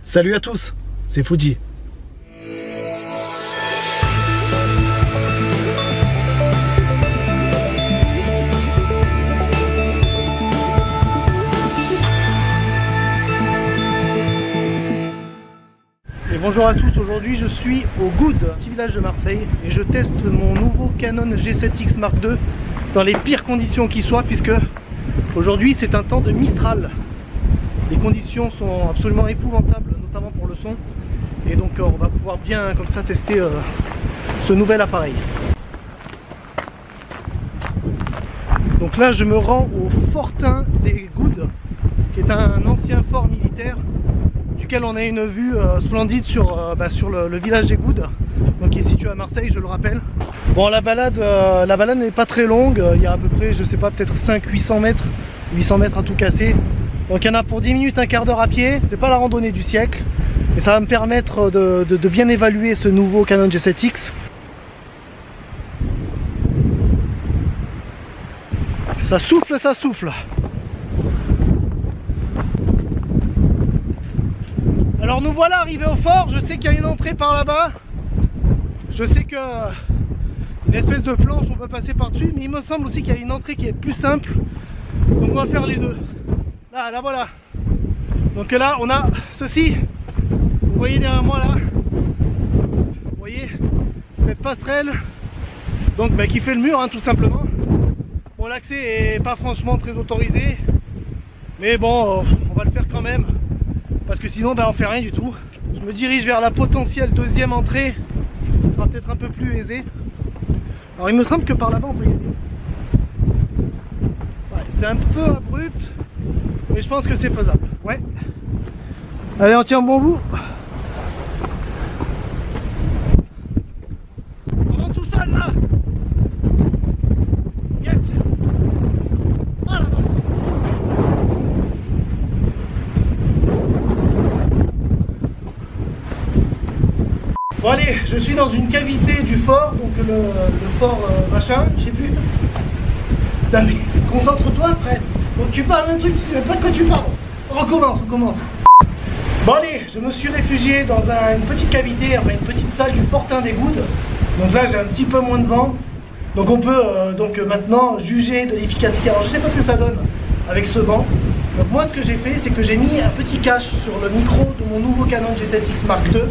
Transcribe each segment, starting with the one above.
Salut à tous, c'est Fuji. Et bonjour à tous, aujourd'hui je suis au Goudes, petit village de Marseille, et je teste mon nouveau Canon G7X Mark II dans les pires conditions qui soient, puisque aujourd'hui c'est un temps de Mistral. Les conditions sont absolument épouvantables, notamment pour le son, et donc on va pouvoir bien comme ça tester ce nouvel appareil. Donc là je me rends au Fortin des Goudes, qui est un ancien fort militaire duquel on a une vue splendide sur le village des Goudes, donc qui est situé à Marseille, je le rappelle. Bon, la balade n'est pas très longue, il y a à peu près, je sais pas, peut-être 500-800 mètres, 800 mètres à tout casser. Donc il y en a pour 10 minutes, un quart d'heure à pied. C'est pas la randonnée du siècle, et ça va me permettre de bien évaluer ce nouveau Canon G7X. Ça souffle, ça souffle. Alors nous voilà arrivés au fort. Je sais qu'il y a une entrée par là-bas. Je sais que une espèce de planche, on peut passer par-dessus, mais il me semble aussi qu'il y a une entrée qui est plus simple. Donc on va faire les deux. Là voilà. Donc là on a ceci. Vous voyez derrière moi là. Vous voyez cette passerelle. Donc qui fait le mur, hein, tout simplement. Bon, l'accès est pas franchement très autorisé, mais bon, on va le faire quand même, parce que sinon on fait rien du tout. Je me dirige vers la potentielle deuxième entrée. Ce sera peut-être un peu plus aisé. Alors il me semble que par là-bas on peut y aller. Ouais, c'est un peu abrupt, mais je pense que c'est faisable. Ouais. Allez, on tient bon bout. On rentre tout seul là. Yes. Ah là-bas. Bon allez, je suis dans une cavité du fort, donc le fort machin, je sais plus. Putain mais concentre-toi Fred. Donc tu parles d'un truc, tu sais même pas de quoi tu parles. On recommence. Bon allez, je me suis réfugié dans une petite cavité, enfin une petite salle du Fortin des Goudes. Donc là j'ai un petit peu moins de vent. Donc on peut maintenant juger de l'efficacité. Alors je sais pas ce que ça donne avec ce vent. Donc moi ce que j'ai fait, c'est que j'ai mis un petit cache sur le micro de mon nouveau Canon G7X Mark II,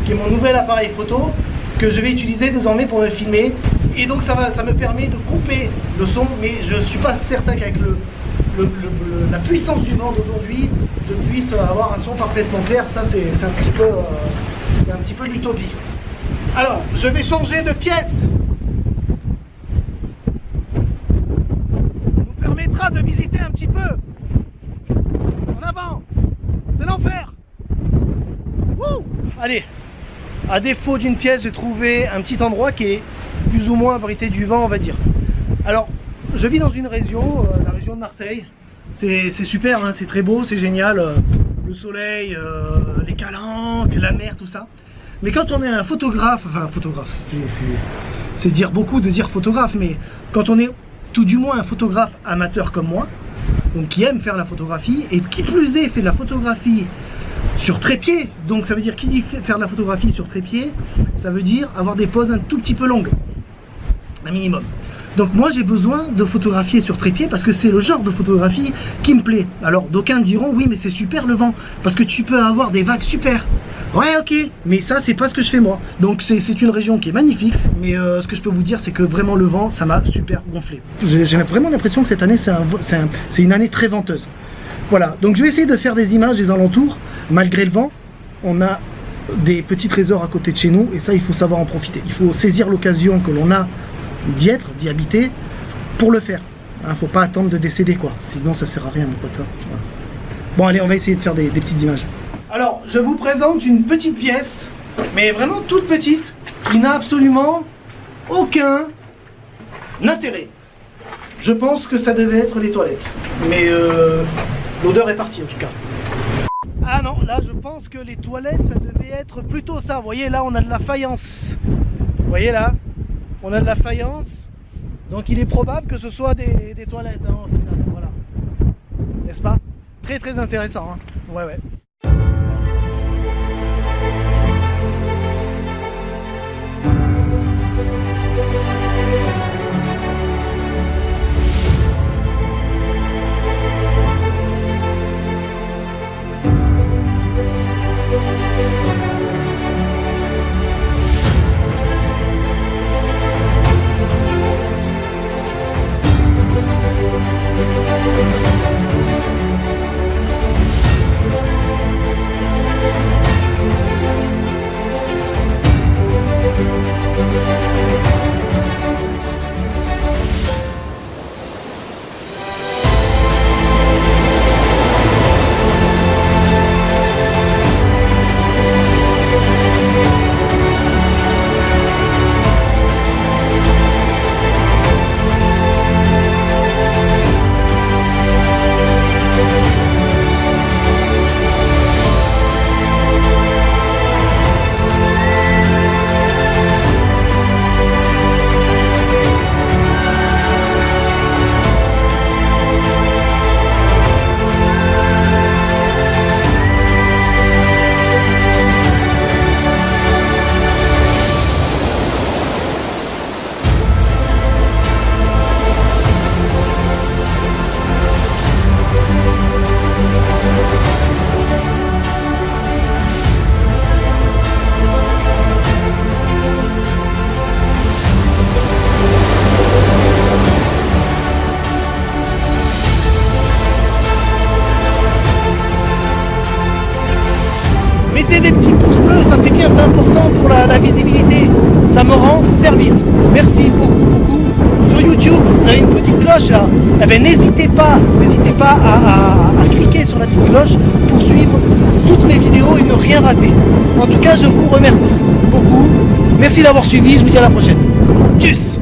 qui est mon nouvel appareil photo, que je vais utiliser désormais pour me filmer. Et donc ça me permet de couper le son, mais je suis pas certain qu'avec la puissance du vent d'aujourd'hui, je puisse avoir un son parfaitement clair. Ça c'est un petit peu l'utopie. Alors, je vais changer de pièce. Ça nous permettra de visiter un petit peu. En avant. C'est l'enfer. Allez. À défaut d'une pièce, j'ai trouvé un petit endroit qui est plus ou moins abrité du vent, on va dire. Alors, je vis dans une région, la région de Marseille. C'est super, hein, c'est très beau, c'est génial. Le soleil, les calanques, la mer, tout ça. Mais quand on est un photographe, c'est dire beaucoup de dire photographe, mais quand on est tout du moins un photographe amateur comme moi, donc qui aime faire la photographie, et qui plus est fait de la photographie sur trépied, donc ça veut dire, qui dit faire de la photographie sur trépied, ça veut dire avoir des poses un tout petit peu longues, un minimum. Donc moi j'ai besoin de photographier sur trépied parce que c'est le genre de photographie qui me plaît. Alors d'aucuns diront oui mais c'est super le vent, parce que tu peux avoir des vagues super. Ouais ok, mais ça c'est pas ce que je fais moi. Donc c'est une région qui est magnifique, mais ce que je peux vous dire c'est que vraiment le vent ça m'a super gonflé. J'ai vraiment l'impression que cette année c'est une année très venteuse. Voilà, donc je vais essayer de faire des images des alentours. Malgré le vent, on a des petits trésors à côté de chez nous, et ça il faut savoir en profiter. Il faut saisir l'occasion que l'on a d'y être, d'y habiter, pour le faire. Faut pas attendre de décéder quoi, sinon ça sert à rien mon pote. Voilà. Bon allez, on va essayer de faire des petites images. Alors je vous présente une petite pièce, mais vraiment toute petite, qui n'a absolument aucun intérêt. Je pense que ça devait être les toilettes, mais l'odeur est partie en tout cas. Ah non, là je pense que les toilettes ça devait être plutôt ça. Vous voyez là on a de la faïence. Vous voyez là, on a de la faïence. Donc il est probable que ce soit des toilettes, hein, au final. Voilà. N'est-ce pas? Très très intéressant, hein. Ouais. Mettez des petits pouces bleus, ça c'est bien, c'est important pour la visibilité. Ça me rend service. Merci beaucoup. Sur YouTube, vous avez une petite cloche là. Eh bien, n'hésitez pas à cliquer sur la petite cloche pour suivre toutes mes vidéos et ne rien rater. En tout cas, je vous remercie beaucoup. Merci d'avoir suivi, je vous dis à la prochaine. Tchuss.